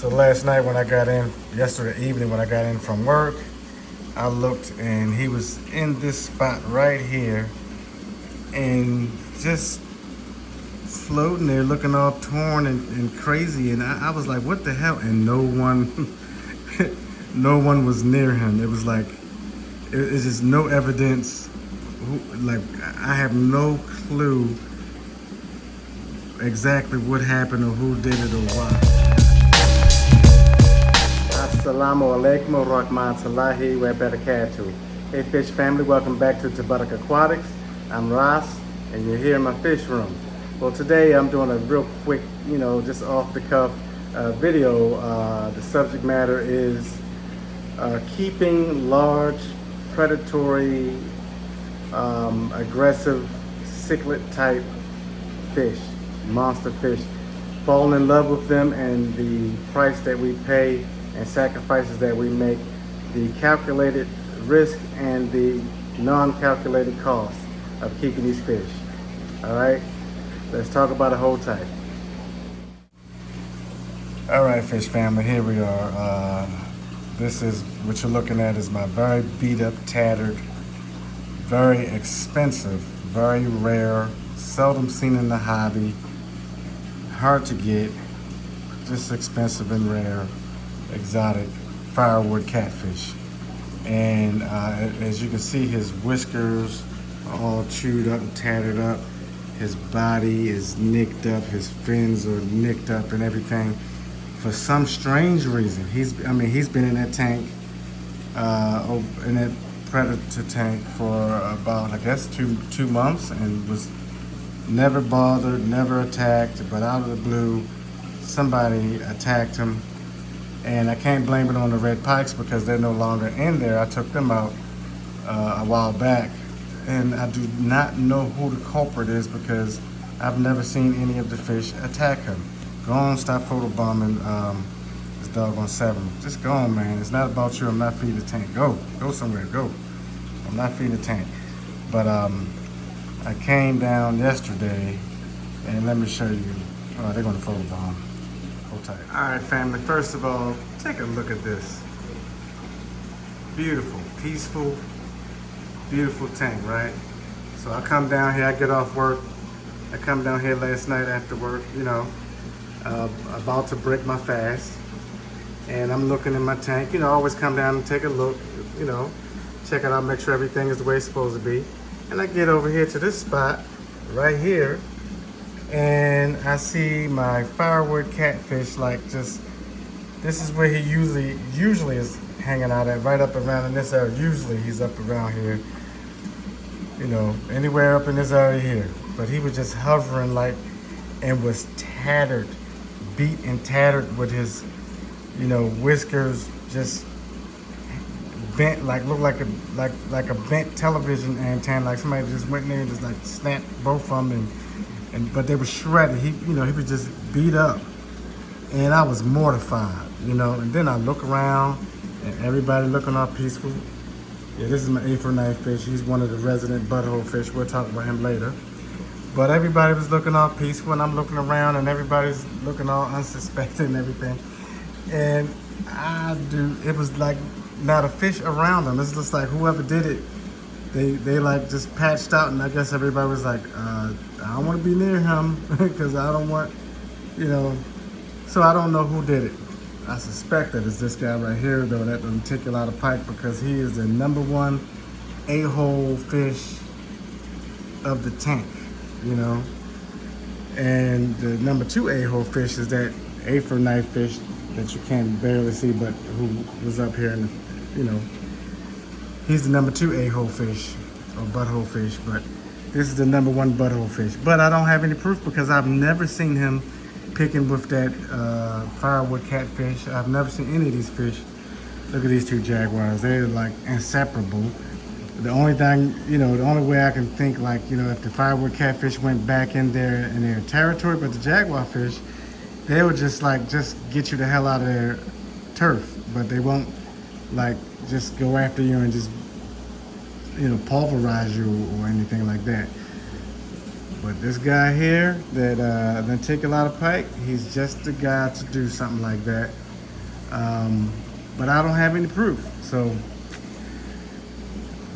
So last night when I got in, yesterday evening when I got in from work, I looked and he was in this spot right here and just floating there looking all torn and crazy. And I was like, what the hell? And no one, no one was near him. It was like, it's just no evidence. Like, I have no clue exactly what happened or who did it or why. Assalamu alaikum wa rahmatullahi wa barakatuh. Hey fish family, welcome back to Tabarak Aquatics. I'm Ross and you're here in my fish room. Well, today I'm doing a real quick, just off the cuff video. The subject matter is keeping large, predatory, aggressive, cichlid type fish, monster fish. Falling in love with them and the price that we pay and sacrifices that we make, the calculated risk and the non-calculated cost of keeping these fish. All right, let's talk about a whole type. All right, fish family, here we are. This is what you're looking at is my very beat up, tattered, very expensive, very rare, seldom seen in the hobby, hard to get, just expensive and rare, exotic firewood catfish. And as you can see, his whiskers are all chewed up and tattered up. His body is nicked up, his fins are nicked up and everything. For some strange reason, he's been in that tank, in that predator tank for about, I guess, two months and was never bothered, never attacked, but out of the blue, somebody attacked him. And I can't blame it on the red pikes because they're no longer in there. I took them out a while back. And I do not know who the culprit is because I've never seen any of the fish attack him. Go on, stop photobombing this doggone 7. Just go on, man. It's not about you. I'm not feeding the tank. Go somewhere, go. I'm not feeding the tank. But I came down yesterday and let me show you. Oh, they're gonna photobomb. Tight. All right, family, first of all, take a look at this. Beautiful, peaceful, beautiful tank, right? So I come down here, I get off work. I come down here last night after work, about to break my fast. And I'm looking in my tank, I always come down and take a look, check it out, make sure everything is the way it's supposed to be. And I get over here to this spot right here, and I see my firewood catfish, this is where he usually is hanging out at, right up around in this area. Usually he's up around here, anywhere up in this area here. But he was just hovering and was tattered, beat and tattered with his, whiskers just bent, looked like a bent television antenna, like somebody just went in there and just snapped both of them but they were shredded. He was just beat up, and I was mortified, And then I look around, and everybody looking all peaceful. Yeah, this is my A4 fish. He's one of the resident butthole fish. We'll talk about him later. But everybody was looking all peaceful, and I'm looking around, and everybody's looking all unsuspected and everything. And it was like not a fish around them. It's just like whoever did it, they just patched out, and I guess everybody was like, I don't want to be near him because I don't want, so I don't know who did it. I suspect that it's this guy right here, though, that doesn't take a lot of pike because he is the #1 a-hole fish of the tank, And the #2 a-hole fish is that A4 knife fish that you can barely see, but who was up here in the, he's the #2 a-hole fish or butthole fish, but this is the #1 butthole fish. But I don't have any proof because I've never seen him picking with that firewood catfish. I've never seen any of these fish. Look at these two jaguars. They're like inseparable. The only thing, the only way I can think if the firewood catfish went back in their territory, but the jaguar fish, they would just get you the hell out of their turf. But they won't just go after you and just pulverize you or anything like that. But this guy here that take a lot of pike, he's just the guy to do something like that. But I don't have any proof. So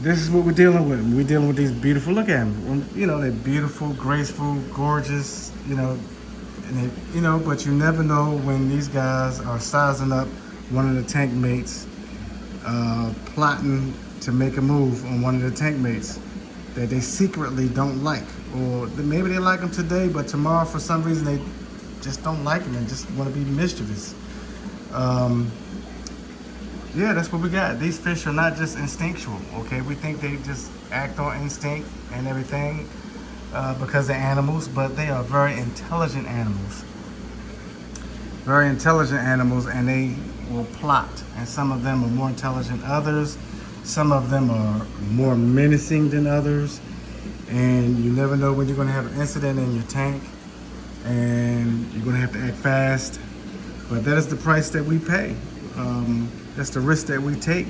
this is what we're dealing with. We're dealing with these beautiful, look at them. You know, they're beautiful, graceful, gorgeous, you know, and they, you know, but you never know when these guys are sizing up one of the tank mates, plotting to make a move on one of the tank mates that they secretly don't like. Or maybe they like them today, but tomorrow for some reason they just don't like them and just want to be mischievous. Yeah, that's what we got. These fish are not just instinctual, okay? We think they just act on instinct and everything because they're animals, but they are very intelligent animals. Very intelligent animals, and they will plot. And some of them are more intelligent than others. Some of them are more menacing than others. And you never know when you're going to have an incident in your tank, and you're going to have to act fast. But that is the price that we pay. That's the risk that we take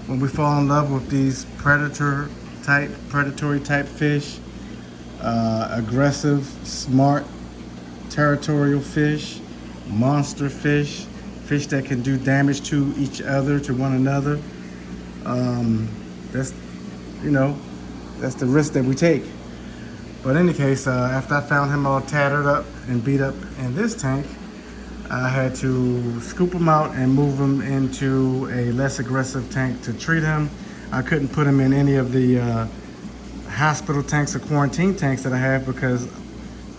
when we fall in love with these predatory type fish, aggressive, smart, territorial fish, monster fish, fish that can do damage to each other, to one another. That's, you know, that's the risk that we take. But in any case, after I found him all tattered up and beat up in this tank, I had to scoop him out and move him into a less aggressive tank to treat him. I couldn't put him in any of the hospital tanks or quarantine tanks that I have because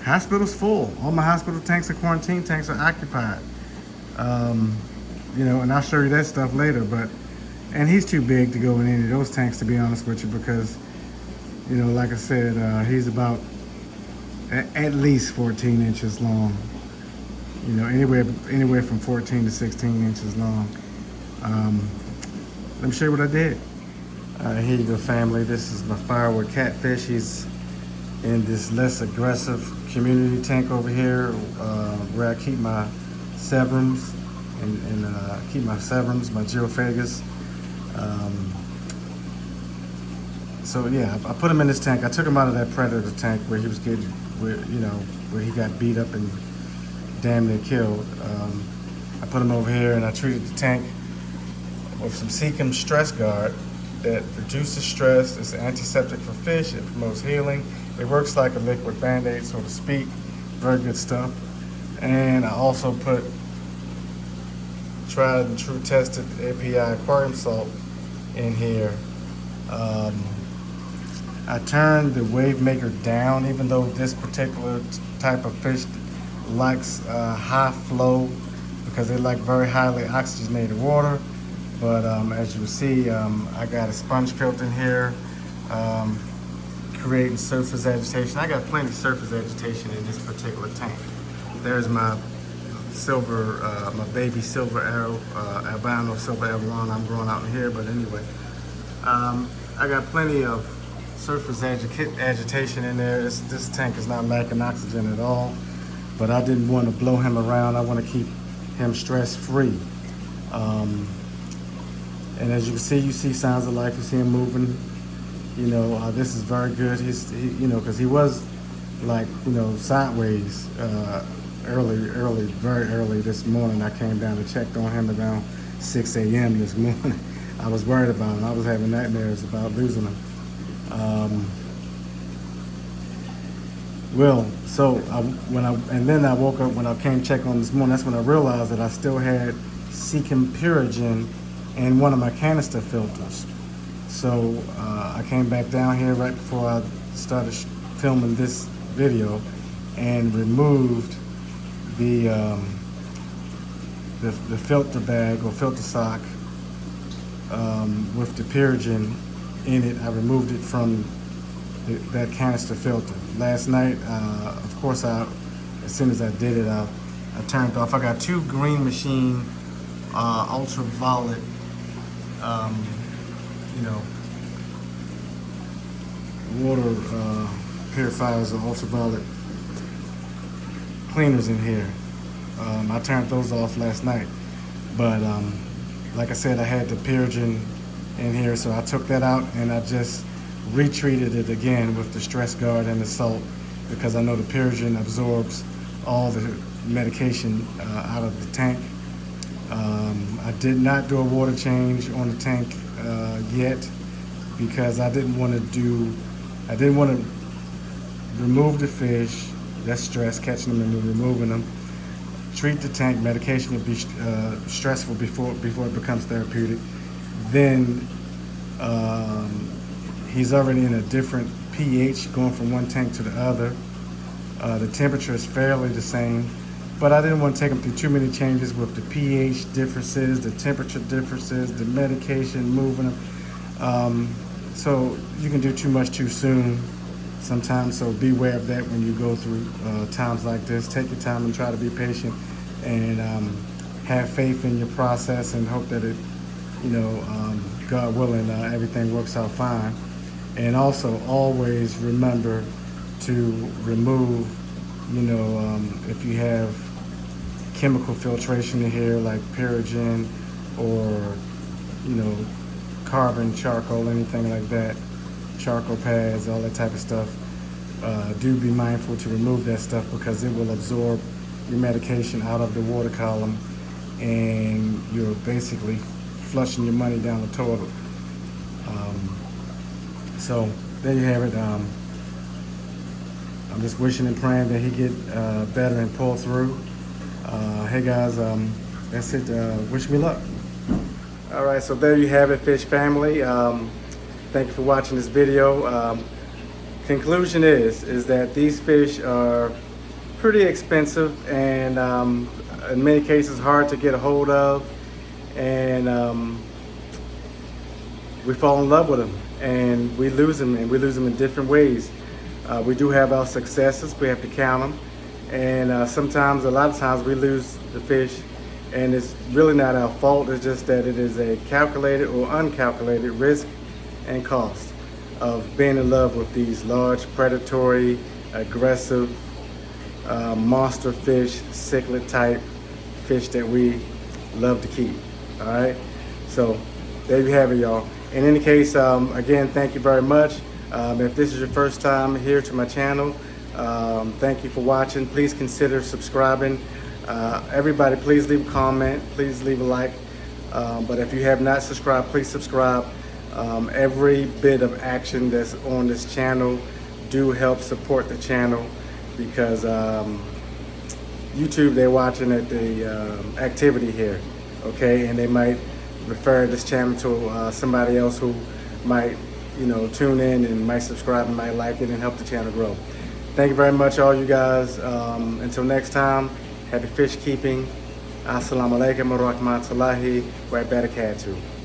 hospital's full. All my hospital tanks and quarantine tanks are occupied. You know, and I'll show you that stuff later, and he's too big to go in any of those tanks, to be honest with you, because, you know, like I said, he's about at least 14 inches long. You know, anywhere from 14 to 16 inches long. Let me show you what I did. Here you go, family. This is my firewood catfish. He's in this less aggressive community tank over here, where I keep my severums and keep my severums, my geophagus. So yeah, I put him in this tank. I took him out of that predator tank where he was getting, where he got beat up and damn near killed. I put him over here and I treated the tank with some Seacom Stress Guard that reduces stress. It's an antiseptic for fish. It promotes healing. It works like a liquid Band-Aid, so to speak. Very good stuff. And I also put tried and true tested API aquarium salt in here. I turned the wave maker down, even though this particular type of fish likes high flow because they like very highly oxygenated water. But as you can see, I got a sponge filter in here, creating surface agitation. I got plenty of surface agitation in this particular tank. There's my silver, my baby silver arrow, albino silver abalone I'm growing out in here. But anyway, I got plenty of surface agitation in there. This tank is not lacking oxygen at all. But I didn't want to blow him around. I want to keep him stress-free. And as you can see, you see signs of life. You see him moving. You know, this is very good. You know, because he was like, you know, sideways very early this morning. I came down and checked on him around 6 a.m. this morning. I was worried about him. I was having nightmares about losing him. Well, so then I woke up when I came check on this morning. That's when I realized that I still had Seacom Purigen in one of my canister filters. So I came back down here right before I started filming this video and removed the filter bag or filter sock with the Purigen in it. I removed it from that canister filter. Last night, of course, as soon as I did it, I turned off. I got two Green Machine ultraviolet, you know, water purifiers or ultraviolet cleaners in here. I turned those off last night, but like I said, I had the Purigen in here, so I took that out and I just retreated it again with the Stress Guard and the salt, because I know the Purigen absorbs all the medication out of the tank. did not do a water change on the tank yet because I didn't want to remove the fish. That's stress, catching them and then removing them. Treat the tank. Medication would be stressful before it becomes therapeutic. Then he's already in a different pH going from one tank to the other. The temperature is fairly the same, but I didn't want to take him through too many changes with the pH differences, the temperature differences, the medication, moving them. So you can do too much too soon sometimes, so beware of that when you go through times like this. Take your time and try to be patient, and have faith in your process and hope that it, God willing, everything works out fine. And also always remember to remove, if you have chemical filtration in here like Pyrogen or, carbon, charcoal, anything like that, charcoal pads, all that type of stuff. Do be mindful to remove that stuff because it will absorb your medication out of the water column, and you're basically flushing your money down the toilet. So there you have it. I'm just wishing and praying that he get better and pull through. Hey guys, that's it. Wish me luck. All right, so there you have it, fish family. Thank you for watching this video. Conclusion is that these fish are pretty expensive and in many cases hard to get a hold of, and we fall in love with them and we lose them, and we lose them in different ways. We do have our successes, we have to count them, and sometimes, a lot of times, we lose the fish and it's really not our fault. It's just that it is a calculated or uncalculated risk and cost of being in love with these large, predatory, aggressive, monster fish, cichlid type fish that we love to keep. All right, so there you have it, y'all. In any case, again, thank you very much. If this is your first time here to my channel, thank you for watching. Please consider subscribing. Everybody, please leave a comment, please leave a like. But if you have not subscribed, please subscribe. Every bit of action that's on this channel do help support the channel, because YouTube, they're watching at the activity here, okay, and they might refer this channel to somebody else who might, tune in and might subscribe and might like it and help the channel grow. Thank you very much, all you guys. Until next time, happy fish keeping. Assalamu alaikum wa rahmatullahi wa barakatuh.